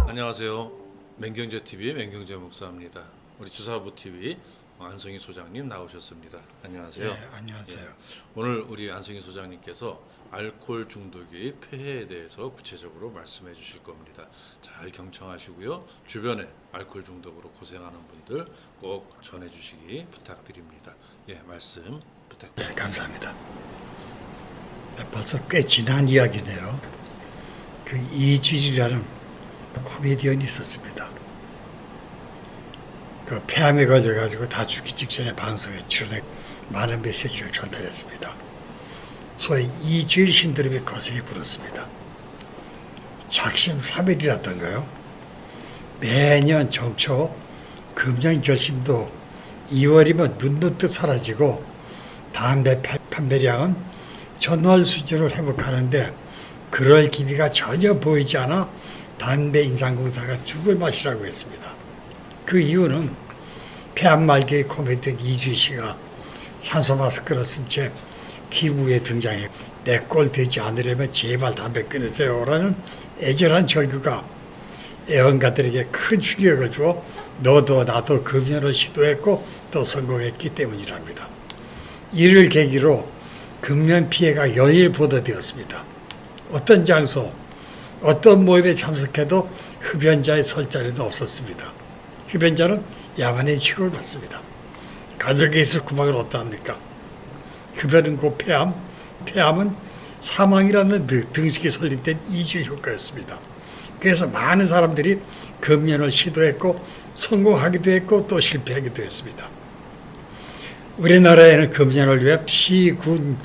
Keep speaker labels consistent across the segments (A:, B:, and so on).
A: 안녕하세요. 맹경제TV 맹경제 목사입니다. 우리 주사부TV 안성희 소장님 나오셨습니다. 안녕하세요.
B: 네, 안녕하세요.
A: 오늘 우리 안성희 소장님께서 알코올 중독의 폐해에 대해서 구체적으로 말씀해 주실 겁니다. 잘 경청하시고요. 주변에 알코올 중독으로 고생하는 분들 꼭 전해 주시기 부탁드립니다. 말씀 부탁드립니다.
B: 네, 감사합니다. 벌써 꽤 지난 이야기네요. 그 이주질이라는 코미디언이 있었습니다. 그 폐암에 걸려가지고 다 죽기 직전에 방송에 출연해 많은 메시지를 전달했습니다. 소위 이주일 신드롬이 거세게 불었습니다. 작심 3일이라던가요. 매년 정초 금년 결심도 2월이면 눈놓듯 사라지고 담배 판매량은 전월 수준을 회복하는데 그럴 기미가 전혀 보이지 않아 담배 인상공사가 죽을 맛이라고 했습니다. 그 이유는 폐암 말기의 코미디언 이주일 씨가 산소 마스크를 쓴 채 TV에 등장해 내 꼴 되지 않으려면 제발 담배 끊으세요라는 애절한 절규가 애원가들에게 큰 충격을 주어 너도 나도 금연을 시도했고 또 성공했기 때문이랍니다. 이를 계기로 금연 피해가 연일 보도되었습니다. 어떤 장소, 어떤 모임에 참석해도 흡연자의 설 자리도 없었습니다. 흡연자는 야만의 취급을 받습니다. 가족에 있을 구박을 어떠합니까? 흡연은 곧 폐암, 폐암은 사망이라는 등식이 설립된 이주 효과였습니다. 그래서 많은 사람들이 금연을 시도했고 성공하기도 했고 또 실패하기도 했습니다. 우리나라에는 금연을 위해 시, 군,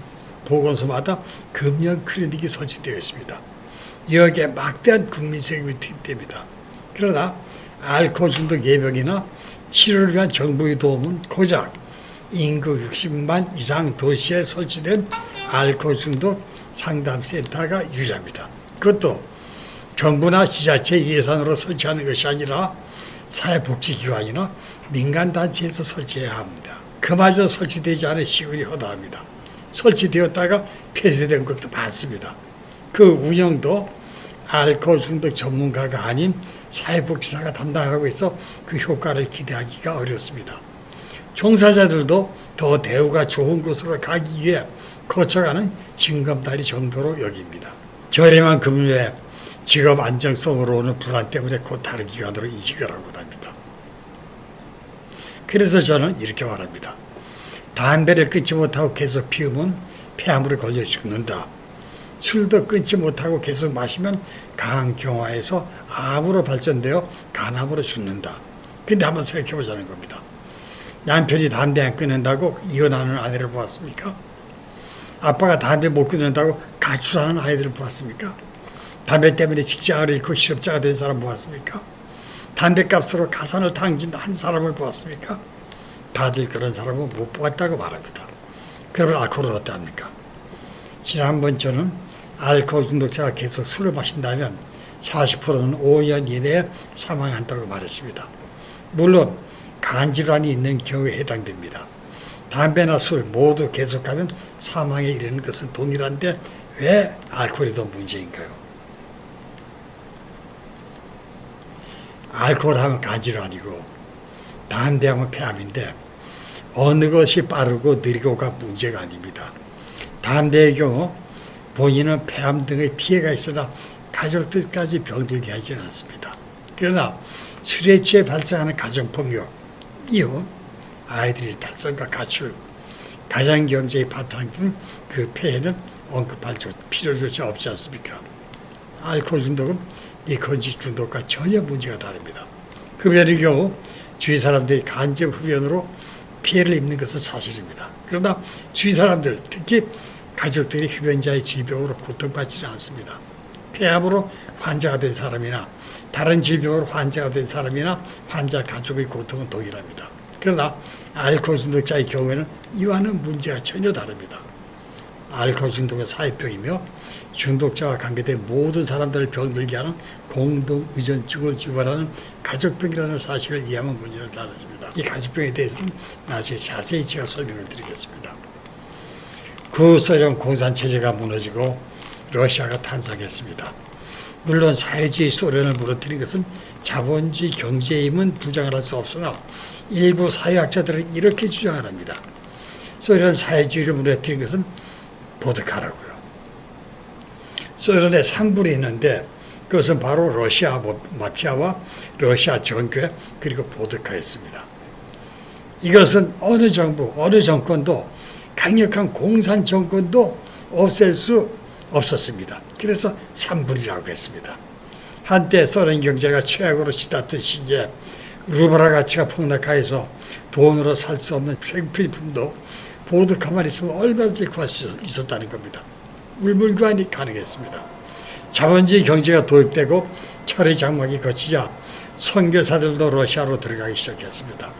B: 보건소마다 금연 클리닉이 설치되어 있습니다. 여기에 막대한 국민 세금이 투입됩니다. 그러나 알코올 중독 예방이나 치료를 위한 정부의 도움은 고작 인구 60만 이상 도시에 설치된 알코올 중독 상담센터가 유일합니다. 그것도 정부나 지자체 예산으로 설치하는 것이 아니라 사회복지기관이나 민간단체에서 설치해야 합니다. 그마저 설치되지 않은 시군이 허다합니다. 설치되었다가 폐쇄된 것도 많습니다. 그 운영도 알코올 중독 전문가가 아닌 사회복지사가 담당하고 있어 그 효과를 기대하기가 어렵습니다. 종사자들도 더 대우가 좋은 곳으로 가기 위해 거쳐가는 징검다리 정도로 여깁니다. 저렴한 금융에 직업 안정성으로 오는 불안 때문에 곧 다른 기관으로 이직을 하곤 합니다. 그래서 저는 이렇게 말합니다. 담배를 끊지 못하고 계속 피우면 폐암으로 걸려 죽는다. 술도 끊지 못하고 계속 마시면 간경화해서 암으로 발전되어 간암으로 죽는다. 근데 한번 생각해 보자는 겁니다. 남편이 담배 안 끊는다고 이혼하는 아내를 보았습니까? 아빠가 담배 못 끊는다고 가출하는 아이들을 보았습니까? 담배 때문에 직장을 잃고 실업자가 된 사람 보았습니까? 담배값으로 가산을 탕진 한 사람을 보았습니까? 다들 그런 사람은 못 보았다고 말합니다. 그러면 알코올은 어떠합니까? 지난번 저는 알코올 중독자가 계속 술을 마신다면 40%는 5년 이내에 사망한다고 말했습니다. 물론 간질환이 있는 경우에 해당됩니다. 담배나 술 모두 계속하면 사망에 이르는 것은 동일한데 왜 알코올이 더 문제인가요? 알코올 하면 간질환이고 담배 하면 폐암인데 어느 것이 빠르고 느리고가 문제가 아닙니다. 담배의 경우 본인은 폐암 등의 피해가 있으나 가족들까지 병들게 하지는 않습니다. 그러나 술에 취해 발생하는 가정폭력, 이혼, 아이들의 탈선과 가출, 가정경제의 바탕 등 그 폐해는 언급할 필요조차 없지 않습니까? 알코올 중독은 니코틴 중독과 전혀 문제가 다릅니다. 흡연의 경우 주위 사람들이 간접 흡연으로 피해를 입는 것은 사실입니다. 그러나 주위 사람들, 특히 가족들이 흡연자의 질병으로 고통받지는 않습니다. 폐암으로 환자가 된 사람이나 다른 질병으로 환자가 된 사람이나 환자 가족의 고통은 동일합니다. 그러나 알코올 중독자의 경우에는 이와는 문제가 전혀 다릅니다. 알코올 중독은 사회병이며 중독자와 관계된 모든 사람들을 병들게 하는 공동 의존증을 유발하는 가족병이라는 사실을 이해하면 문제는 달라집니다. 이 가족병에 대해서는 나중에 자세히 제가 설명을 드리겠습니다. 구소련 공산체제가 무너지고 러시아가 탄생했습니다. 물론 사회주의 소련을 무너뜨린 것은 자본주의 경제의 힘은 부정을 할 수 없으나 일부 사회학자들은 이렇게 주장을 합니다. 소련 사회주의를 무너뜨린 것은 보드카라고요. 소련에 3불이 있는데 그것은 바로 러시아 마피아와 러시아 정교 그리고 보드카였습니다. 이것은 어느 정부, 어느 정권도 강력한 공산 정권도 없앨 수 없었습니다. 그래서 3불이라고 했습니다. 한때 소련 경제가 최악으로 치닫던 시기에 루블화 가치가 폭락하여서 돈으로 살 수 없는 생필품도 보드카만 있으면 얼마든지 구할 수 있었다는 겁니다. 물물교환이 가능했습니다. 자본주의 경제가 도입되고 철의 장막이 거치자 선교사들도 러시아로 들어가기 시작했습니다.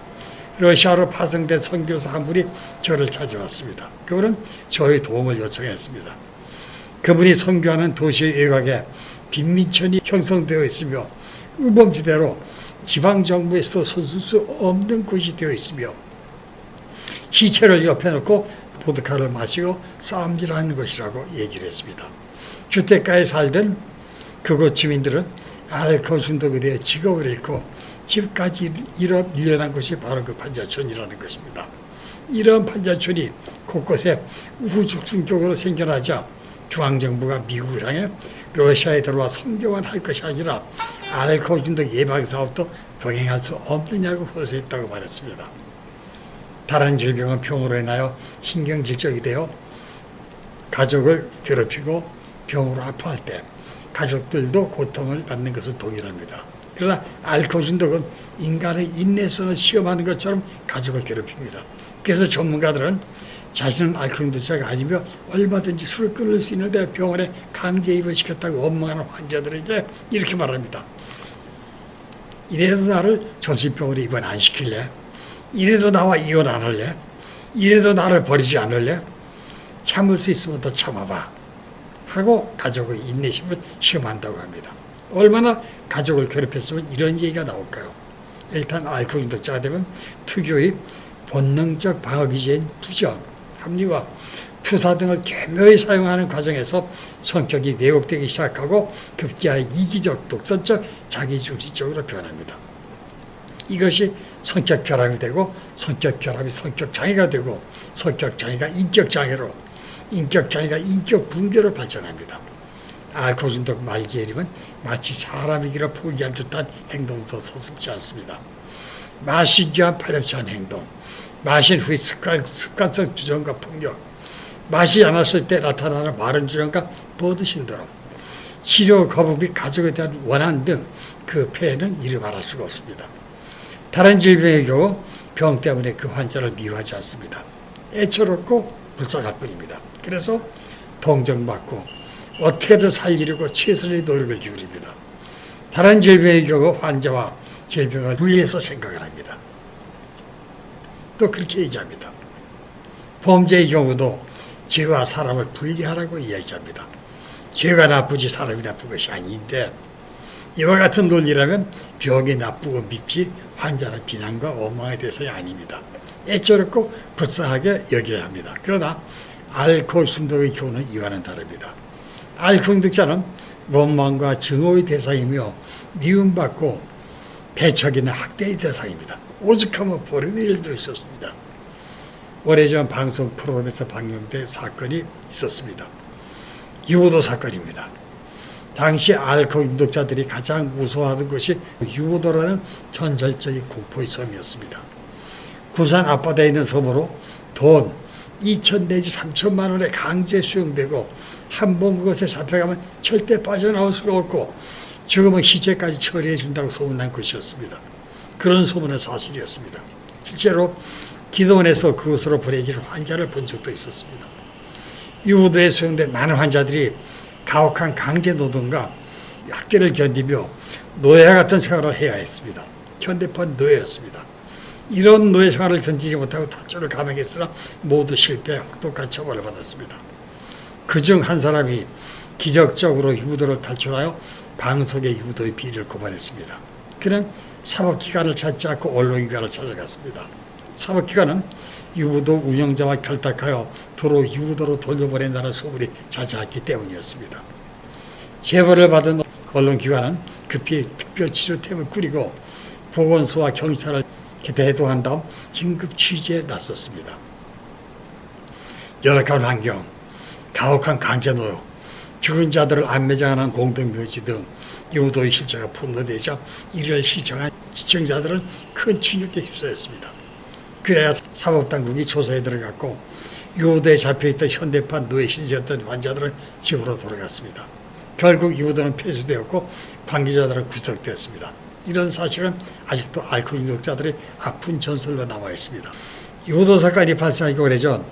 B: 러시아로 파송된 선교사 한 분이 저를 찾아왔습니다. 그분은 저의 도움을 요청했습니다. 그분이 선교하는 도시 외곽에 빈민촌이 형성되어 있으며 우범지대로 지방정부에서도 손쓸 수 없는 곳이 되어 있으며 시체를 옆에 놓고 보드카를 마시고 싸움질하는 것이라고 얘기를 했습니다. 주택가에 살던 그곳 주민들은 알코올 중독에 대해 직업을 잃고 집까지 밀려난 것이 바로 그 판자촌이라는 것입니다. 이런 판자촌이 곳곳에 우후죽순격으로 생겨나자 중앙정부가 미국을 향해 러시아에 들어와 선교만 할 것이 아니라 알코올 중독 예방 사업도 병행할 수 없느냐고 호소했다고 말했습니다. 다른 질병은 병으로 인하여 신경질적이 되어 가족을 괴롭히고 병으로 아파할 때 가족들도 고통을 받는 것은 동일합니다. 그러나 알코올 중독은 인간의 인내성을 시험하는 것처럼 가족을 괴롭힙니다. 그래서 전문가들은 자신은 알코올 중독자가 아니며 얼마든지 술을 끊을 수 있는데 병원에 강제 입원시켰다고 원망하는 환자들에게 이렇게 말합니다. 이래도 나를 정신병원에 입원 안 시킬래? 이래도 나와 이혼 안 할래? 이래도 나를 버리지 않을래? 참을 수 있으면 더 참아봐 하고 가족의 인내심을 시험한다고 합니다. 얼마나 가족을 괴롭혔으면 이런 얘기가 나올까요? 일단 알코올 중독자가 되면 특유의 본능적 방어 기제인 부정, 합리화, 투사 등을 교묘히 사용하는 과정에서 성격이 왜곡되기 시작하고 급기야 이기적, 독선적, 자기중심적으로 변합니다. 이것이 성격 결함이 되고 성격 결함이 성격 장애가 되고 성격 장애가 인격 장애로 인격 장애가 인격 붕괴로 발전합니다. 알코올 중독 말기의 이름은 마치 사람이기를 포기한 듯한 행동도 서슴지 않습니다. 마시기 위한 파렴치한 행동, 마신 후의 습관성 주정과 폭력, 마시지 않았을 때 나타나는 마른 주정과 버드 신드롬, 치료 거부 및 가족에 대한 원한 등 그 폐해는 이루 말할 수가 없습니다. 다른 질병의 경우 병 때문에 그 환자를 미워하지 않습니다. 애처롭고 불쌍할 뿐입니다. 그래서 동정받고 어떻게든 살리려고 최선의 노력을 기울입니다. 다른 질병의 경우 환자와 질병을 분리해서 생각을 합니다. 또 그렇게 얘기합니다. 범죄의 경우도 죄와 사람을 분리하라고 이야기합니다. 죄가 나쁘지 사람이 나쁜 것이 아닌데 이와 같은 논리라면 병이 나쁘고 밉지 환자는 비난과 원망에 대해서는 아닙니다. 애처롭고 불쌍하게 여겨야 합니다. 그러나 알코올 중독의 경우는 이와는 다릅니다. 알코올 중독자는 원망과 증오의 대상이며 미움받고 배척이나 학대의 대상입니다. 오죽하면 버리는 일도 있었습니다. 오래전 방송 프로그램에서 방영된 사건이 있었습니다. 유부도 사건입니다. 당시 알코올 중독자들이 가장 무서워하던 것이 유부도라는 전설적인 공포의 섬이었습니다. 부산 앞바다에 있는 섬으로 돈 2천 내지 3천만 원에 강제 수용되고 한 번 그것에 잡혀가면 절대 빠져나올 수가 없고 죽으면 시체까지 처리해 준다고 소문난 곳이었습니다. 그런 소문은 사실이었습니다. 실제로 기도원에서 그곳으로 보내지는 환자를 본 적도 있었습니다. 유부도에 수용된 많은 환자들이 가혹한 강제 노동과 학대를 견디며 노예 같은 생활을 해야 했습니다. 현대판 노예였습니다. 이런 노예 생활을 견디지 못하고 탈출을 감행했으나 모두 실패, 혹독한 처벌을 받았습니다. 그중 한 사람이 기적적으로 유부도를 탈출하여 방속의 유부도의 비리를 고발했습니다. 그는 사법기관을 찾지 않고 언론기관을 찾아갔습니다. 사법기관은 유부도 운영자와 결탁하여 도로 유부도로 돌려보낸다는 소문이 자자했기 때문이었습니다. 제보를 받은 언론기관은 급히 특별치료팀을 꾸리고 보건소와 경찰을 대동한 다음 긴급 취재에 나섰습니다. 열악한 환경, 가혹한 강제노역, 죽은 자들을 안매장하는 공동묘지 등 유도의 실체가 폭로되자 이를 시청한 시청자들은 큰 충격에 휩싸였습니다. 그래야 사법당국이 조사에 들어갔고 유도에 잡혀있던 현대판 노예 신세였던 환자들은 집으로 돌아갔습니다. 결국 유도는 폐쇄되었고 관계자들은 구속되었습니다. 이런 사실은 아직도 알코올 중독자들의 아픈 전설로 남아있습니다. 유도 사건이 발생하기 오래전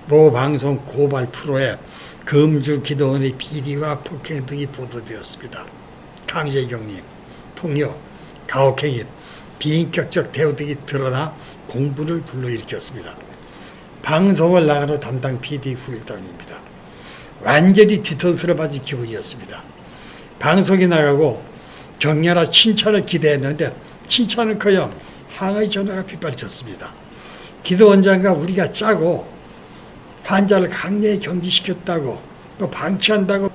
B: 모 방송 고발 프로에 금주 기도원의 비리와 폭행 등이 보도되었습니다. 강제격리, 폭력, 가혹행위, 비인격적 대우 등이 드러나 공분을 불러일으켰습니다. 방송을 나가는 담당 PD 후일담입니다. 완전히 뒤통수를 맞은 기분이었습니다. 방송이 나가고 격려나 칭찬을 기대했는데 칭찬은커녕 항의 전화가 빗발쳤습니다. 기도원장과 우리가 짜고 환자를 강제히 격리시켰다고 또 방치한다고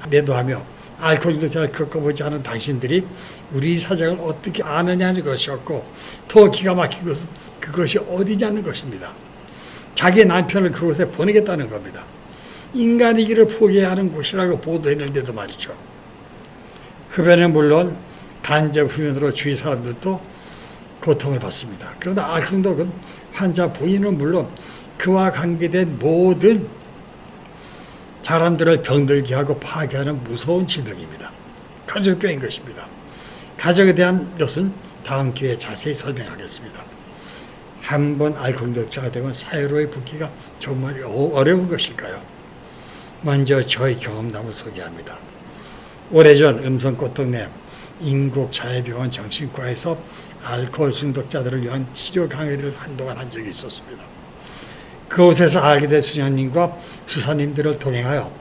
B: 매도하며 알코올 중독자를 겪어보지 않은 당신들이 우리 사정을 어떻게 아느냐는 것이었고 더 기가 막힌 것은 그것이 어디냐는 것입니다. 자기 남편을 그곳에 보내겠다는 겁니다. 인간이기를 포기해야 하는 곳이라고 보도했는데도 말이죠. 흡연은 물론 간접 흡연으로 주위 사람들도 고통을 받습니다. 그러나 알코올 중독은 환자 본인은 물론 그와 관계된 모든 사람들을 병들게 하고 파괴하는 무서운 질병입니다. 가족병인 것입니다. 가족에 대한 것은 다음 기회에 자세히 설명하겠습니다. 한번 알코올 중독자가 되면 사회로의 복귀가 정말 어려운 것일까요? 먼저 저의 경험담을 소개합니다. 오래전 음성꽃동네 인국자율병원 정신과에서 알코올 중독자들을 위한 치료 강의를 한동안 한 적이 있었습니다. 그곳에서 알게 된 수녀님과 수사님들을 동행하여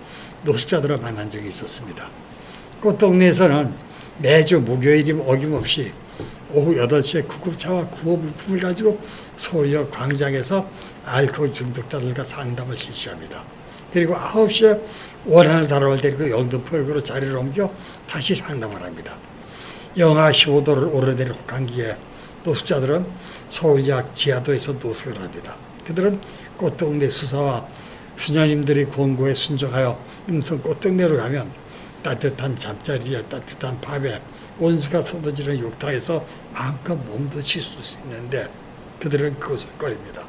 B: 노숙자들을 만난 적이 있었습니다. 꽃동네에서는 매주 목요일이면 어김없이 오후 8시에 구급차와 구호물품을 가지고 서울역 광장에서 알코올 중독자들과 상담을 실시합니다. 그리고 9시에 원하는 사람을 데리고 영등포역으로 자리를 옮겨 다시 상담을 합니다. 영하 15도를 오르내린 혹한기에 노숙자들은 서울역 지하도에서 노숙을 합니다. 그들은 꽃동네 수사와 수녀님들이 권고에 순종하여 음성 꽃동네로 가면 따뜻한 잠자리에 따뜻한 밥에 온수가 쏟아지는 욕탕에서 마음껏 몸도 씻을 수 있는데 그들은 그것을 꺼립니다.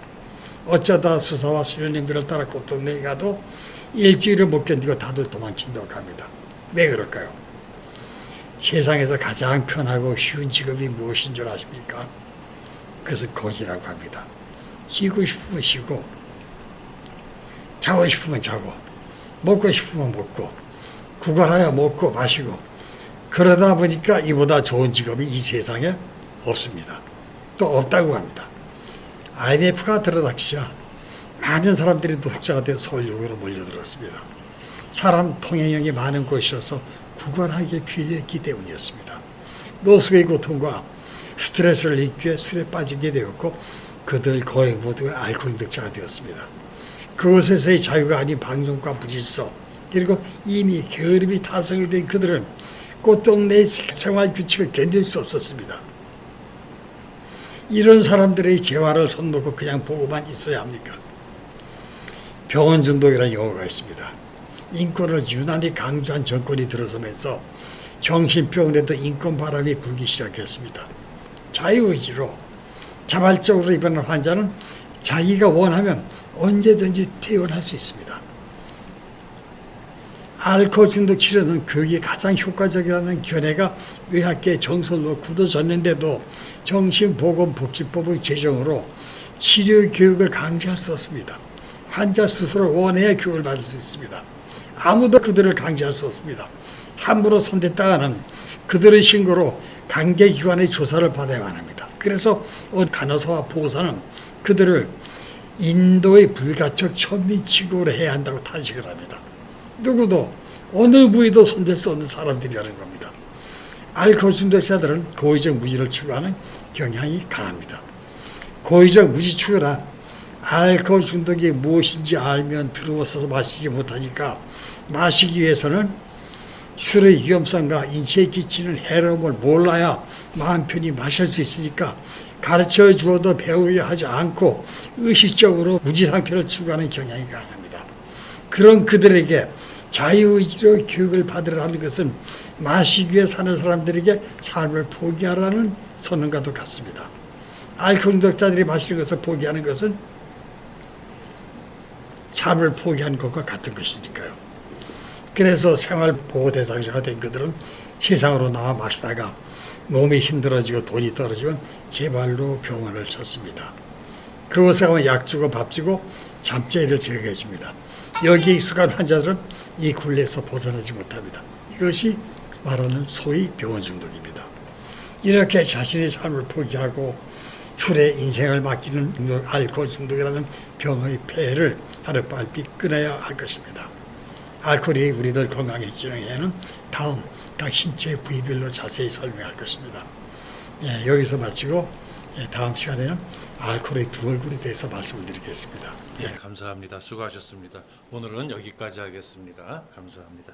B: 어쩌다 수사와 수녀님들을 따라 꽃동네에 가도 일주일을 못 견디고 다들 도망친다고 합니다. 왜 그럴까요? 세상에서 가장 편하고 쉬운 직업이 무엇인 줄 아십니까? 그것은 거지라고 합니다. 쉬고 싶으면 쉬고 자고 싶으면 자고 먹고 싶으면 먹고 구걸하여 먹고 마시고 그러다 보니까 이보다 좋은 직업이 이 세상에 없습니다. 또 없다고 합니다. IMF가 들어닥치자 많은 사람들이 노숙자가 되어 서울역으로 몰려들었습니다. 사람 통행량이 많은 곳이어서 구걸하기에 필요했기 때문이었습니다. 노숙의 고통과 스트레스를 잊기 위해 술에 빠지게 되었고 그들 거의 모두가 알코올 중독자가 되었습니다. 그곳에서의 자유가 아닌 방종과 무질서 그리고 이미 게으름이 타성이 된 그들은 꽃동네의 생활 규칙을 견딜 수 없었습니다. 이런 사람들의 재활을 손 놓고 그냥 보고만 있어야 합니까? 병원 중독이라는 용어가 있습니다. 인권을 유난히 강조한 정권이 들어서면서 정신병원에도 인권 바람이 불기 시작했습니다. 자유의지로 자발적으로 입원한 환자는 자기가 원하면 언제든지 퇴원할 수 있습니다. 알코올 중독 치료는 교육이 가장 효과적이라는 견해가 의학계의 정설로 굳어졌는데도 정신보건복지법의 제정으로 치료 교육을 강제할 수 없습니다. 환자 스스로 원해야 교육을 받을 수 있습니다. 아무도 그들을 강제할 수 없습니다. 함부로 손댔다가는 그들의 신고로 관계기관의 조사를 받아야만 합니다. 그래서 간호사와 보호사는 그들을 인도의 불가촉 천민치고를 해야 한다고 탄식을 합니다. 누구도 어느 부위도 손댈 수 없는 사람들이라는 겁니다. 알코올 중독자들은 고의적 무지를 추구하는 경향이 강합니다. 고의적 무지추결한 알코올 중독이 무엇인지 알면 들어와서 마시지 못하니까 마시기 위해서는 술의 위험성과 인체에 끼치는 해로움을 몰라야 마음 편히 마실 수 있으니까 가르쳐 주어도 배우려 하지 않고 의식적으로 무지 상태를 추구하는 경향이 강합니다. 그런 그들에게 자유의지로 교육을 받으라는 것은 마시기 위해 사는 사람들에게 삶을 포기하라는 선언과도 같습니다. 알코올 중독자들이 마시는 것을 포기하는 것은 삶을 포기하는 것과 같은 것이니까요. 그래서 생활보호 대상자가 된 그들은 세상으로 나와 마시다가 몸이 힘들어지고 돈이 떨어지면 제발로 병원을 찾습니다. 그곳에 가면 약 주고 밥 주고 잠자리를 제공해 줍니다. 여기에 익숙한 환자들은 이 굴레에서 벗어나지 못합니다. 이것이 말하는 소위 병원 중독입니다. 이렇게 자신의 삶을 포기하고 술에 인생을 맡기는 알코올 중독이라는 병의 폐해를 하루빨리 끊어야 할 것입니다. 알코올이 우리들 건강에 해치는 해는 다음 각 신체 부위별로 자세히 설명할 것입니다. 여기서 마치고 다음 시간에는 알코올의 두 얼굴에 대해서 말씀을 드리겠습니다.
A: 예, 감사합니다. 수고하셨습니다. 오늘은 여기까지 하겠습니다. 감사합니다.